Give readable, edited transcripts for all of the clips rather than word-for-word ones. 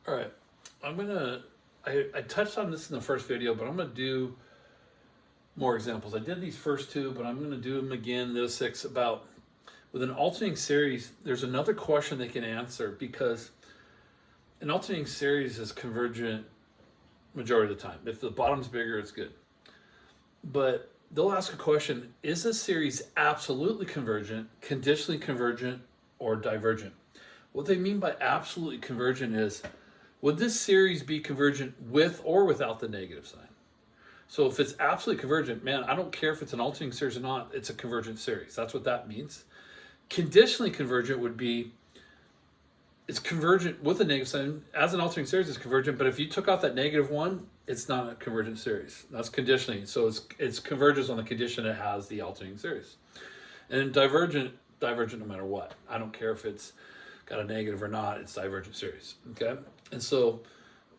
All right, I touched on this in the first video, but I'm gonna do more examples. I did these first two, but I'm gonna do them again, those six, about with an alternating series, there's another question they can answer because an alternating series is convergent majority of the time. If the bottom's bigger, it's good. But they'll ask a question, is this series absolutely convergent, conditionally convergent, or divergent? What they mean by absolutely convergent is, would this series be convergent with or without the negative sign? So if it's absolutely convergent, man, I don't care if it's an alternating series or not, it's a convergent series. That's what that means. Conditionally convergent would be, it's convergent with a negative sign. As an alternating series, it's convergent, but if you took out that negative one, it's not a convergent series. That's conditionally. So it's converges on the condition it has the alternating series. And divergent no matter what. I don't care if it's got a negative or not, it's divergent series. Okay? And so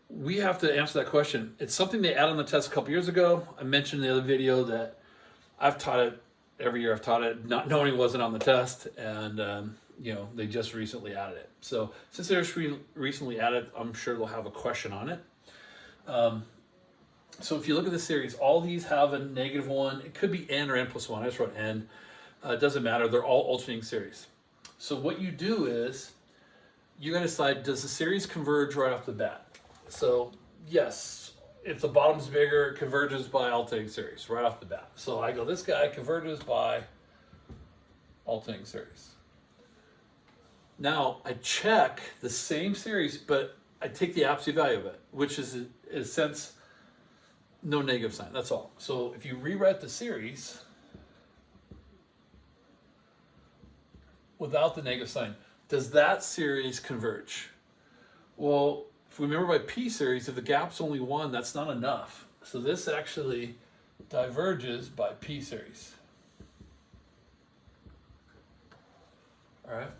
we have to answer that question. It's something they added on the test a couple years ago. I mentioned in the other video that I've taught it every year. I've taught it, not knowing it wasn't on the test, and they just recently added it. So since they just recently added, I'm sure they'll have a question on it. So if you look at the series, all these have a negative one. It could be n or n plus one. I just wrote n. It doesn't matter. They're all alternating series. So what you do is you're going to decide, does the series converge right off the bat? So yes, if the bottom's bigger, it converges by alternating series right off the bat. So I go, this guy converges by alternating series. Now I check the same series, but I take the absolute value of it, which is in a sense no negative sign. That's all. So if you rewrite the series without the negative sign, does that series converge? Well, if we remember by P series, if the gap's only one, that's not enough. So this actually diverges by P series. All right.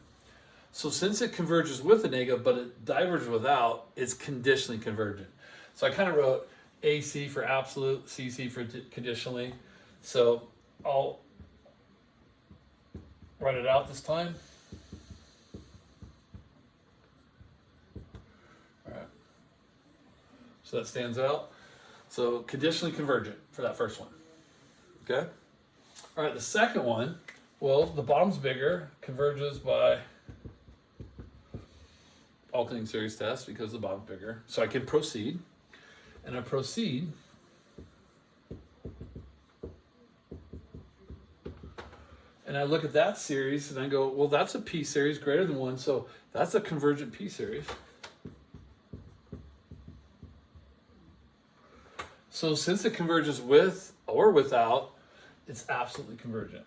So since it converges with a negative, but it diverges without, it's conditionally convergent. So I kind of wrote AC for absolute, CC for conditionally. So I'll write it out this time. All right. So that stands out. So conditionally convergent for that first one. Okay. All right. The second one, well, the bottom's bigger, converges by alternating series test because the bottom's bigger. So I can proceed. And I proceed. And I look at that series and I go, well, that's a P series greater than one. So that's a convergent P series. So since it converges with or without, it's absolutely convergent.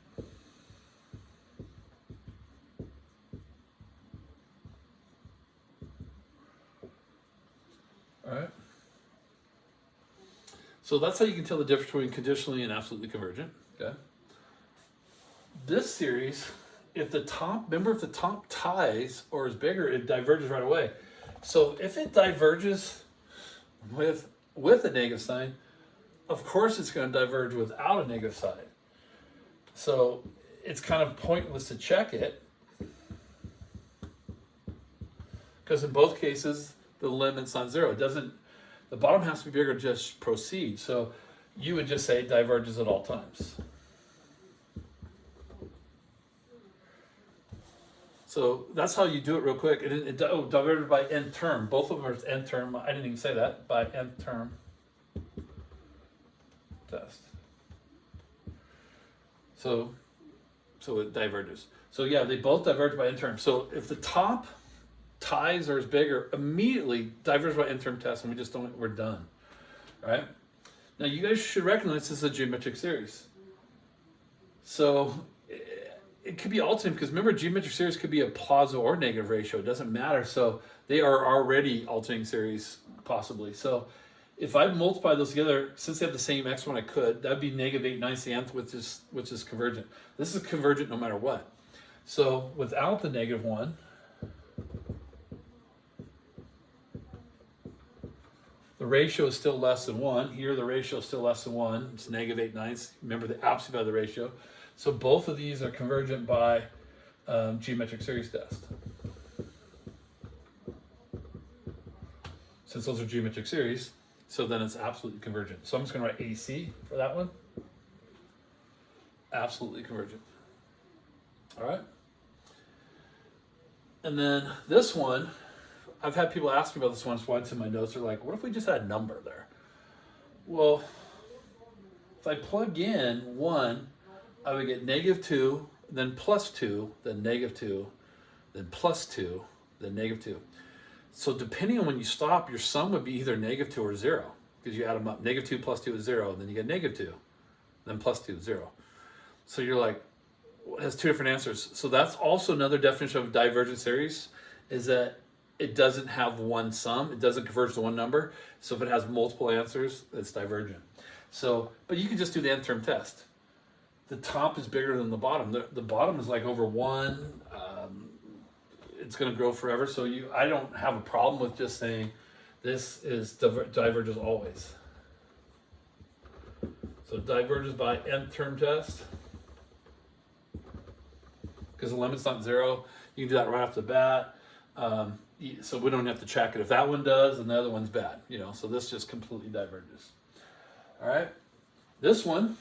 All right. So that's how you can tell the difference between conditionally and absolutely convergent. Okay. This series, if the top ties or is bigger, it diverges right away. So if it diverges with a negative sign, of course it's going to diverge without a negative sign. So it's kind of pointless to check it because in both cases the limit's not zero. It doesn't. The bottom has to be bigger to just proceed. So you would just say diverges at all times. So that's how you do it real quick. It diverged by n term. Both of them are n term. I didn't even say that. By n term test. So it diverges. So yeah, they both diverge by n term. So if the top ties are as bigger, immediately diverge by n term test, and we're done. Right? Now you guys should recognize this is a geometric series. So it could be alternating because remember, geometric series could be a positive or negative ratio. It doesn't matter. So they are already alternating series possibly. So if I multiply those together, since they have the same x1, I could. That'd be negative 8/9th, which is convergent. This is convergent no matter what. So without the negative one, the ratio is still less than 1. Here, the ratio is still less than 1. It's negative 8/9. Remember the absolute value of the ratio. So both of these are convergent by geometric series test. since those are geometric series. So then it's absolutely convergent. So I'm just going to write AC for that one. Absolutely convergent. All right. And then this one, I've had people ask me about this one, so it's in my notes. They're like, what if we just had a number there? Well, if I plug in 1, I would get -2, then +2, then -2, then +2, then -2. So depending on when you stop, your sum would be either -2 or 0, because you add them up. -2 + 2 is 0, and then you get -2, then +2 is 0. So you're like, well, it has two different answers. So that's also another definition of a divergent series, is that it doesn't have one sum. It doesn't converge to one number. So if it has multiple answers, it's divergent. So, but you can just do the n-term test. The top is bigger than the bottom. The bottom is like over 1. It's going to grow forever. So I don't have a problem with just saying this is diverges always. So diverges by n-term test. Because the limit's not 0. You can do that right off the bat. So we don't have to check it. If that one does, and the other one's bad. So this just completely diverges. All right. This one,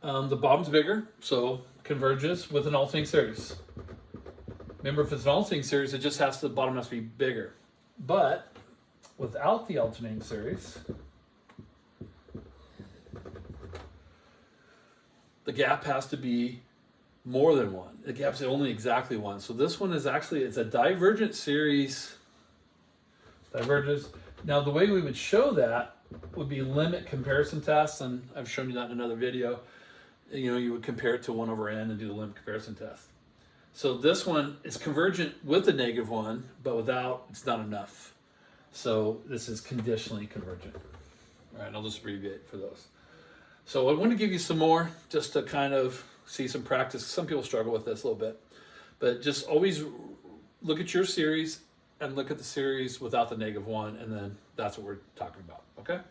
the bottom's bigger, so converges with an alternating series. Remember, if it's an alternating series, it just the bottom has to be bigger. But without the alternating series, the gap has to be more than 1. The gap's only exactly 1. So this one is actually, it's a divergent series. Diverges. Now the way we would show that would be limit comparison tests, and I've shown you that in another video. You would compare it to 1 over n and do the limit comparison test. So this one is convergent with a -1, but without, it's not enough. So this is conditionally convergent. All right, I'll just abbreviate for those. So I want to give you some more just to kind of see some practice. Some people struggle with this a little bit, but just always look at your series and look at the series without the -1, and then that's what we're talking about, okay?